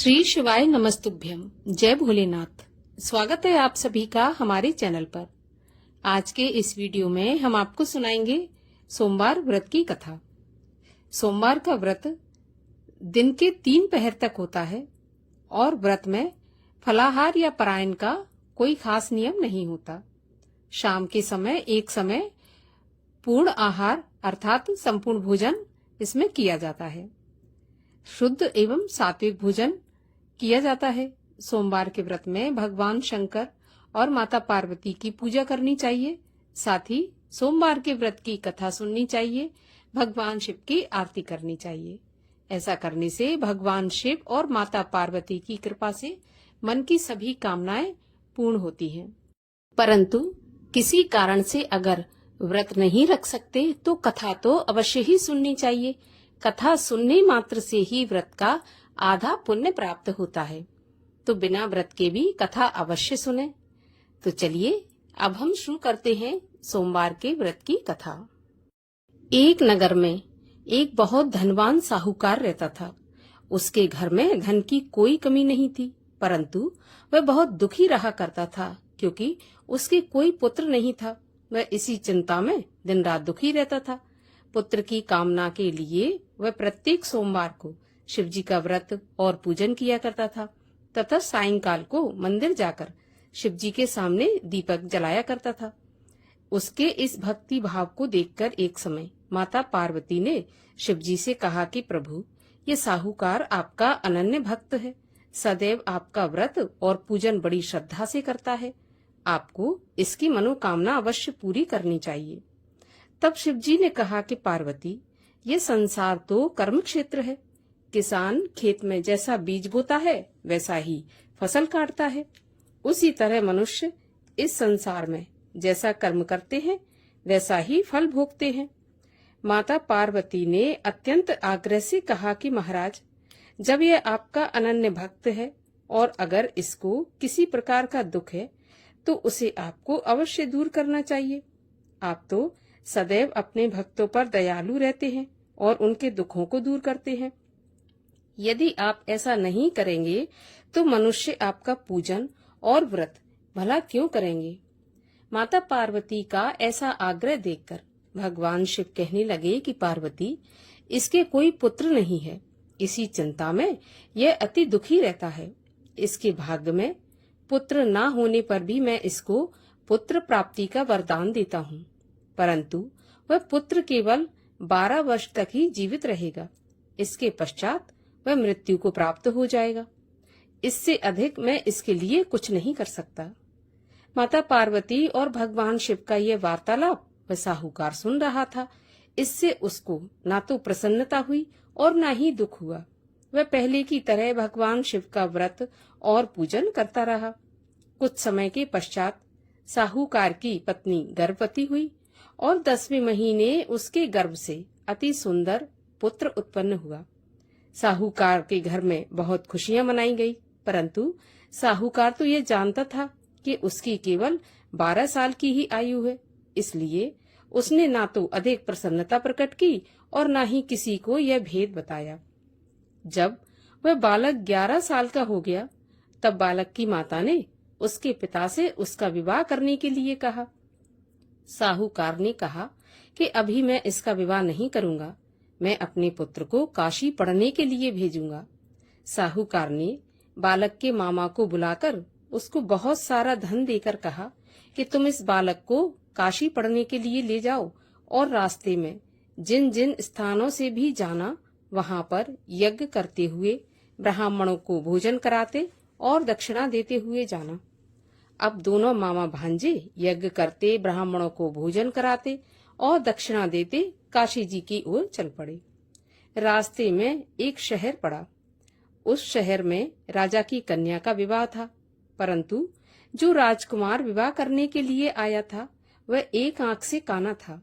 श्री शिवाय नमस्तुभ्यम। जय भोलेनाथ। स्वागत है आप सभी का हमारे चैनल पर। आज के इस वीडियो में हम आपको सुनाएंगे सोमवार व्रत की कथा। सोमवार का व्रत दिन के 3 पहर तक होता है और व्रत में फलाहार या परायण का कोई खास नियम नहीं होता। शाम के समय एक समय पूर्ण आहार अर्थात संपूर्ण भोजन इसमें किया जाता है। शुद्ध एवं सात्विक भोजन किया जाता है। सोमवार के व्रत में भगवान शंकर और माता पार्वती की पूजा करनी चाहिए। साथ ही सोमवार के व्रत की कथा सुननी चाहिए। भगवान शिव की आरती करनी चाहिए। ऐसा करने से भगवान शिव और माता पार्वती की कृपा से मन की सभी कामनाएं पूर्ण होती हैं। परंतु किसी कारण से अगर व्रत नहीं रख सकते तो कथा तो अवश्य ही सुननी चाहिए। कथा सुनने मात्र से ही व्रत का आधा पुण्य प्राप्त होता है, तो बिना व्रत के भी कथा अवश्य सुने। तो चलिए अब हम शुरू करते हैं सोमवार के व्रत की कथा। एक नगर में एक बहुत धनवान साहूकार रहता था। उसके घर में धन की कोई कमी नहीं थी, परंतु वह बहुत दुखी रहा करता था क्योंकि उसके कोई पुत्र नहीं था। वह इसी चिंता में दिन रात दुखी रहता था। पुत्र की कामना के लिए वह प्रत्येक सोमवार को शिवजी का व्रत और पूजन किया करता था तथा सायंकाल को मंदिर जाकर शिवजी के सामने दीपक जलाया करता था। उसके इस भक्ति भाव को देखकर एक समय माता पार्वती ने शिवजी से कहा कि प्रभु, ये साहूकार आपका अनन्य भक्त है, सदैव आपका व्रत और पूजन बड़ी श्रद्धा से करता है। आपको इसकी मनोकामना अवश्य पूरी करनी चाहिए। तब शिवजी ने कहा कि पार्वती, ये संसार तो कर्म क्षेत्र है। किसान खेत में जैसा बीज बोता है वैसा ही फसल काटता है। उसी तरह मनुष्य इस संसार में जैसा कर्म करते हैं वैसा ही फल भोगते हैं। माता पार्वती ने अत्यंत आग्रह से कहा कि महाराज, जब यह आपका अनन्य भक्त है और अगर इसको किसी प्रकार का दुख है तो उसे आपको अवश्य दूर करना चाहिए। आप तो सदैव अपने भक्तों पर दयालु रहते हैं और उनके दुखों को दूर करते हैं। यदि आप ऐसा नहीं करेंगे तो मनुष्य आपका पूजन और व्रत भला क्यों करेंगे। माता पार्वती का ऐसा आग्रह देखकर भगवान शिव कहने लगे कि पार्वती, इसके कोई पुत्र नहीं है। इसी चिंता में यह अति दुखी रहता है। इसके भाग्य में पुत्र न होने पर भी मैं इसको पुत्र प्राप्ति का वरदान देता हूँ, परंतु वह पुत्र केवल 12 वर्ष तक ही जीवित रहेगा। इसके पश्चात वह मृत्यु को प्राप्त हो जाएगा। इससे अधिक मैं इसके लिए कुछ नहीं कर सकता। माता पार्वती और भगवान शिव का यह वार्तालाप वह साहूकार सुन रहा था। इससे उसको ना तो प्रसन्नता हुई और ना ही दुख हुआ। वह पहले की तरह भगवान शिव का व्रत और पूजन करता रहा। कुछ समय के पश्चात साहूकार की पत्नी गर्भवती हुई और 10वें महीने उसके गर्भ से अति सुंदर पुत्र उत्पन्न हुआ। साहूकार के घर में बहुत खुशियां मनाई गई, परंतु साहूकार तो ये जानता था कि उसकी केवल 12 साल की ही आयु है। इसलिए उसने ना तो अधिक प्रसन्नता प्रकट की और ना ही किसी को यह भेद बताया। जब वह बालक 11 साल का हो गया तब बालक की माता ने उसके पिता से उसका विवाह करने के लिए कहा। साहूकार ने कहा कि अभी मैं इसका विवाह नहीं करूंगा, मैं अपने पुत्र को काशी पढ़ने के लिए भेजूंगा। साहूकार ने बालक के मामा को बुलाकर उसको बहुत सारा धन देकर कहा कि तुम इस बालक को काशी पढ़ने के लिए ले जाओ और रास्ते में जिन जिन स्थानों से भी जाना वहां पर यज्ञ करते हुए ब्राह्मणों को भोजन कराते और दक्षिणा देते हुए जाना। अब दोनों मामा भांजे यज्ञ करते, ब्राह्मणों को भोजन कराते और दक्षिणा देते काशी जी की ओर चल पड़े। रास्ते में एक शहर पड़ा। उस शहर में राजा की कन्या का विवाह था, परंतु जो राजकुमार विवाह करने के लिए आया था वह एक आंख से काना था।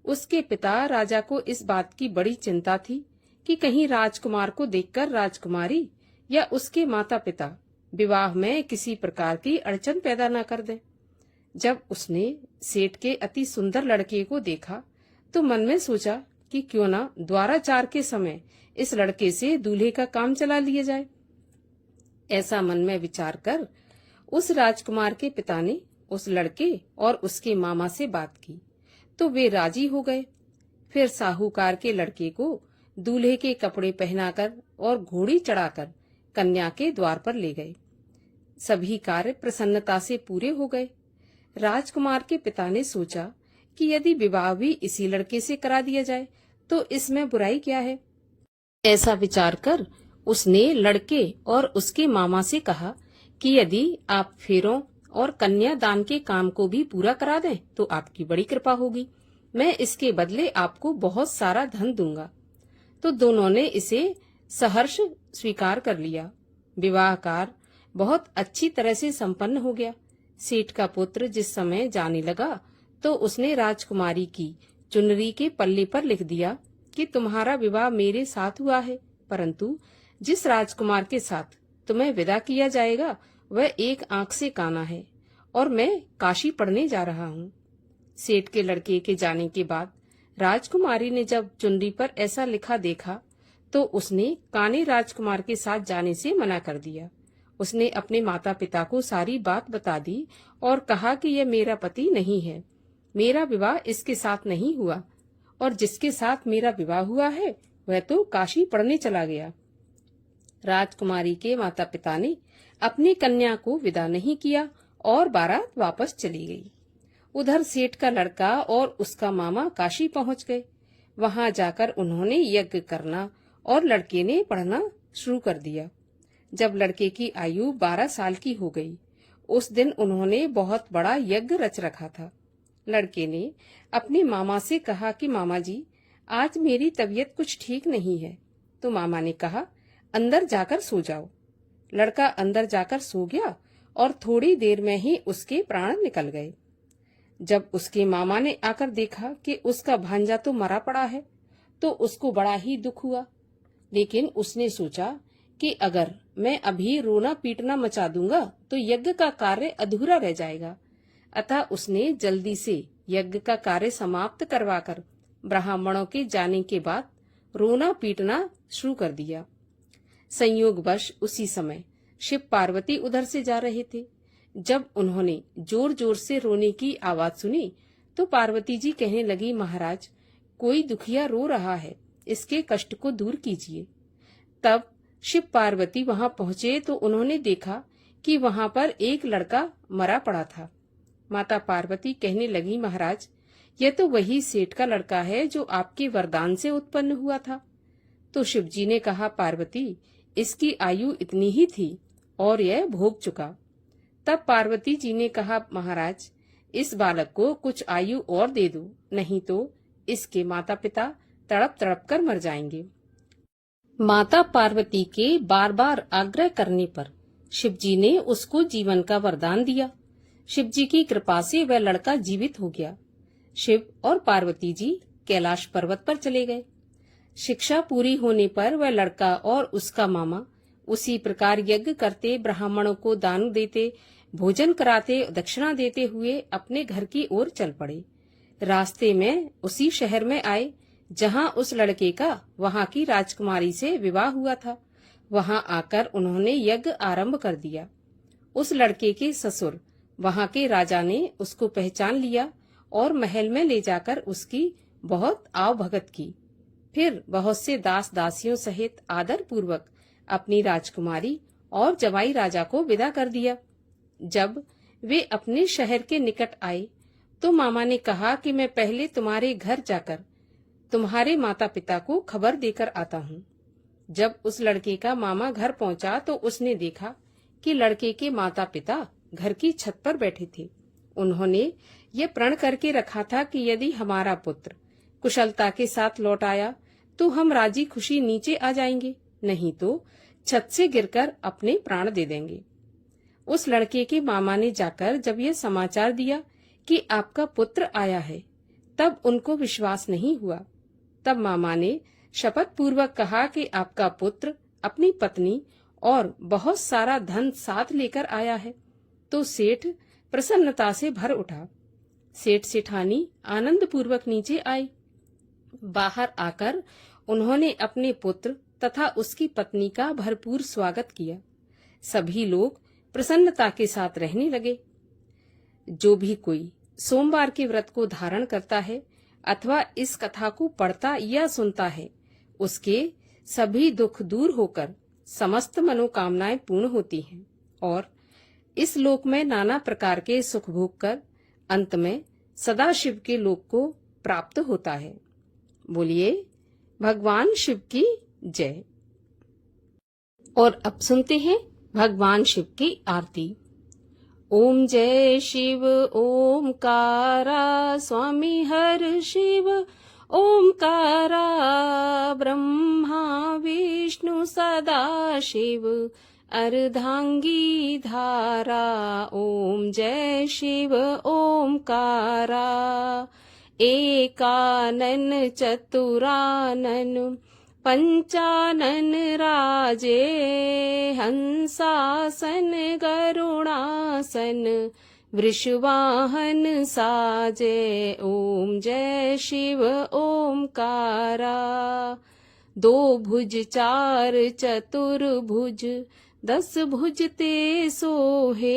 उसके पिता राजा को इस बात की बड़ी चिंता थी कि कहीं राजकुमार को देखकर राजकुमारी या उसके माता पिता विवाह में किसी प्रकार की अड़चन पैदा न कर दें। जब उसने सेठ के अति सुंदर लड़के को देखा तो मन में सोचा कि क्यों ना द्वाराचार के समय इस लड़के से दूल्हे का काम चला लिया जाए। ऐसा मन में विचार कर उस राजकुमार के पिता ने उस लड़के और उसके मामा से बात की तो वे राजी हो गए। फिर साहूकार के लड़के को दूल्हे के कपड़े पहनाकर और घोड़ी चढ़ाकर कन्या के द्वार पर ले गए। सभी कार्य प्रसन्नता से पूरे हो गए। राजकुमार के पिता ने सोचा कि यदि विवाह भी इसी लड़के से करा दिया जाए तो इसमें बुराई क्या है। ऐसा विचार कर उसने लड़के और उसके मामा से कहा कि यदि आप फेरों और कन्या दान के काम को भी पूरा करा दें तो आपकी बड़ी कृपा होगी। मैं इसके बदले आपको बहुत सारा धन दूंगा। तो दोनों ने इसे सहर्ष स्वीकार कर लिया। विवाह कार्य बहुत अच्छी तरह से संपन्न हो गया। सेठ का पुत्र जिस समय जाने लगा तो उसने राजकुमारी की चुनरी के पल्ले पर लिख दिया कि तुम्हारा विवाह मेरे साथ हुआ है, परंतु जिस राजकुमार के साथ तुम्हें विदा किया जाएगा वह एक आंख से काना है और मैं काशी पढ़ने जा रहा हूँ। सेठ के लड़के के जाने के बाद राजकुमारी ने जब चुनरी पर ऐसा लिखा देखा तो उसने काने राजकुमार के साथ जाने से मना कर दिया। उसने अपने माता पिता को सारी बात बता दी और कहा कि यह मेरा पति नहीं है, मेरा विवाह इसके साथ नहीं हुआ और जिसके साथ मेरा विवाह हुआ है वह तो काशी पढ़ने चला गया। राजकुमारी के माता पिता ने अपनी कन्या को विदा नहीं किया और बारात वापस चली गई। उधर सेठ का लड़का और उसका मामा काशी पहुंच गए। वहां जाकर उन्होंने यज्ञ करना और लड़के ने पढ़ना शुरू कर दिया। जब लड़के की आयु 12 साल की हो गई, उस दिन उन्होंने बहुत बड़ा यज्ञ रच रखा था। लड़के ने अपने मामा से कहा कि मामा जी, आज मेरी तबीयत कुछ ठीक नहीं है। तो मामा ने कहा, अंदर जाकर सो जाओ। लड़का अंदर जाकर सो गया और थोड़ी देर में ही उसके प्राण निकल गए। जब उसके मामा ने आकर देखा कि उसका भांजा तो मरा पड़ा है तो उसको बड़ा ही दुख हुआ, लेकिन उसने सोचा कि अगर मैं अभी रोना पीटना मचा दूंगा तो यज्ञ का कार्य अधूरा रह जाएगा। अतः उसने जल्दी से यज्ञ का कार्य समाप्त करवाकर ब्राह्मणों के जाने के बाद रोना पीटना शुरू कर दिया। संयोगवश उसी समय शिव पार्वती उधर से जा रहे थे। जब उन्होंने जोर जोर से रोने की आवाज सुनी तो पार्वती जी कहने लगी, महाराज, कोई दुखिया रो रहा है, इसके कष्ट को दूर कीजिए। तब शिव पार्वती वहां पहुंचे तो उन्होंने देखा कि वहां पर एक लड़का मरा पड़ा था। माता पार्वती कहने लगी, महाराज, यह तो वही सेठ का लड़का है जो आपके वरदान से उत्पन्न हुआ था। तो शिव जी ने कहा, पार्वती, इसकी आयु इतनी ही थी और यह भोग चुका। तब पार्वती जी ने कहा, महाराज, इस बालक को कुछ आयु और दे दो, नहीं तो इसके माता पिता तड़प तड़प कर मर जाएंगे। माता पार्वती के बार बार आग्रह करने पर शिव जी ने उसको जीवन का वरदान दिया। शिव जी की कृपा से वह लड़का जीवित हो गया। शिव और पार्वती जी कैलाश पर्वत पर चले गए। शिक्षा पूरी होने पर वह लड़का और उसका मामा उसी प्रकार यज्ञ करते, ब्राह्मणों को दान देते, भोजन कराते, दक्षिणा देते हुए अपने घर की ओर चल पड़े। रास्ते में उसी शहर में आए जहां उस लड़के का वहां की राजकुमारी से विवाह हुआ था। वहां आकर उन्होंने यज्ञ आरंभ कर दिया। उस लड़के के ससुर वहां के राजा ने उसको पहचान लिया और महल में ले जाकर उसकी बहुत आवभगत की। फिर बहुत से दास दासियों सहित आदर पूर्वक अपनी राजकुमारी और जवाई राजा को विदा कर दिया। जब वे अपने शहर के निकट आए तो मामा ने कहा कि मैं पहले तुम्हारे घर जाकर तुम्हारे माता पिता को खबर देकर आता हूँ। जब उस लड़के का मामा घर पहुंचा तो उसने देखा कि लड़के के माता पिता घर की छत पर बैठे थे। उन्होंने ये प्रण करके रखा था कि यदि हमारा पुत्र कुशलता के साथ लौट आया तो हम राजी खुशी नीचे आ जाएंगे, नहीं तो छत से गिरकर अपने प्राण दे देंगे। उस लड़के के मामा ने जाकर जब यह समाचार दिया कि आपका पुत्र आया है, तब उनको विश्वास नहीं हुआ। तब मामा ने शपथ पूर्वक कहा कि आपका पुत्र अपनी पत्नी और बहुत सारा धन साथ लेकर आया है। तो सेठ प्रसन्नता से भर उठा। सेठ सेठानी आनंद पूर्वक नीचे आई। बाहर आकर उन्होंने अपने पुत्र तथा उसकी पत्नी का भरपूर स्वागत किया। सभी लोग प्रसन्नता के साथ रहने लगे। जो भी कोई सोमवार के व्रत को धारण करता है अथवा इस कथा को पढ़ता या सुनता है, उसके सभी दुख दूर होकर समस्त मनोकामनाएं पूर्ण होती हैं और इस लोक में नाना प्रकार के सुख भोग कर अंत में सदाशिव के लोक को प्राप्त होता है। बोलिए भगवान शिव की जय। और अब सुनते हैं भगवान शिव की आरती। ओम जय शिव ओमकारा स्वामी हर शिव ओमकारा ब्रह्मा विष्णु सदा शिव अर्धांगी धारा। ओम जय शिव ओमकारा एकानन चतुरानन पंचानन राजे हंसासन गरुणासन वृषवाहन साजे। ओम जय शिव ओमकारा दो भुज चार चतुर्भुज 10 भुज ते सोहे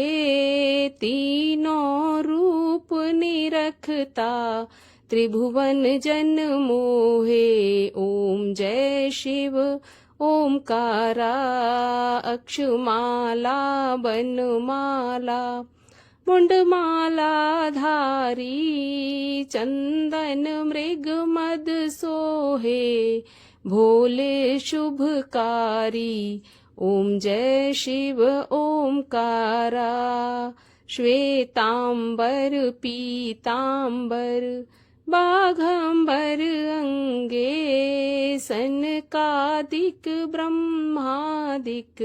तीनों रूप निरखता त्रिभुवन जन मोहे। ओम जय शिव ओमकारा अक्षमाला बनमाला मुंडमाला धारी चंदन मृग मद सोहे भोले शुभकारी। ओम जय शिव ओमकारा श्वेतांबर पीतांबर बाघंबर अंगे सनकादिक ब्रह्मादिक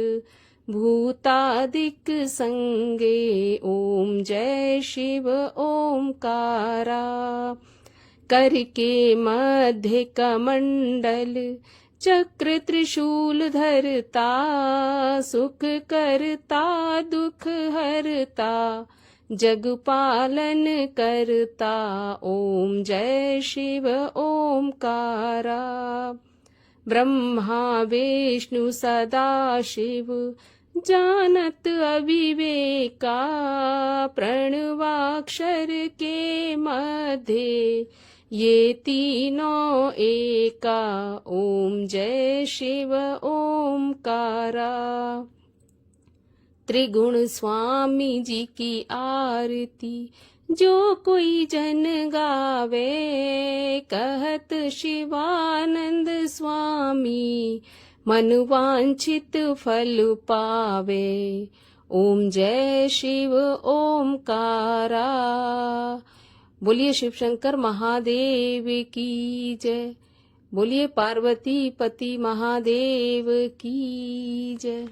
भूतादिक संगे। ओम जय शिव ओमकारा करके मध्य कमंडल चक्र त्रिशूल धरता सुख करता दुख हरता जग पालन करता। ओम जय शिव ओमकारा ब्रह्मा विष्णु सदा शिव जानत अविवेका प्रणवाक्षर के मध्य ये तीनों एका। ओम जय शिव ओमकारा त्रिगुण स्वामी जी की आरती जो कोई जन गावे कहत शिवानंद स्वामी मन वांछित फल पावे। ओम जय शिव ओमकारा। बोलिए शिव शंकर महादेव की जय। बोलिए पार्वती पति महादेव की जय।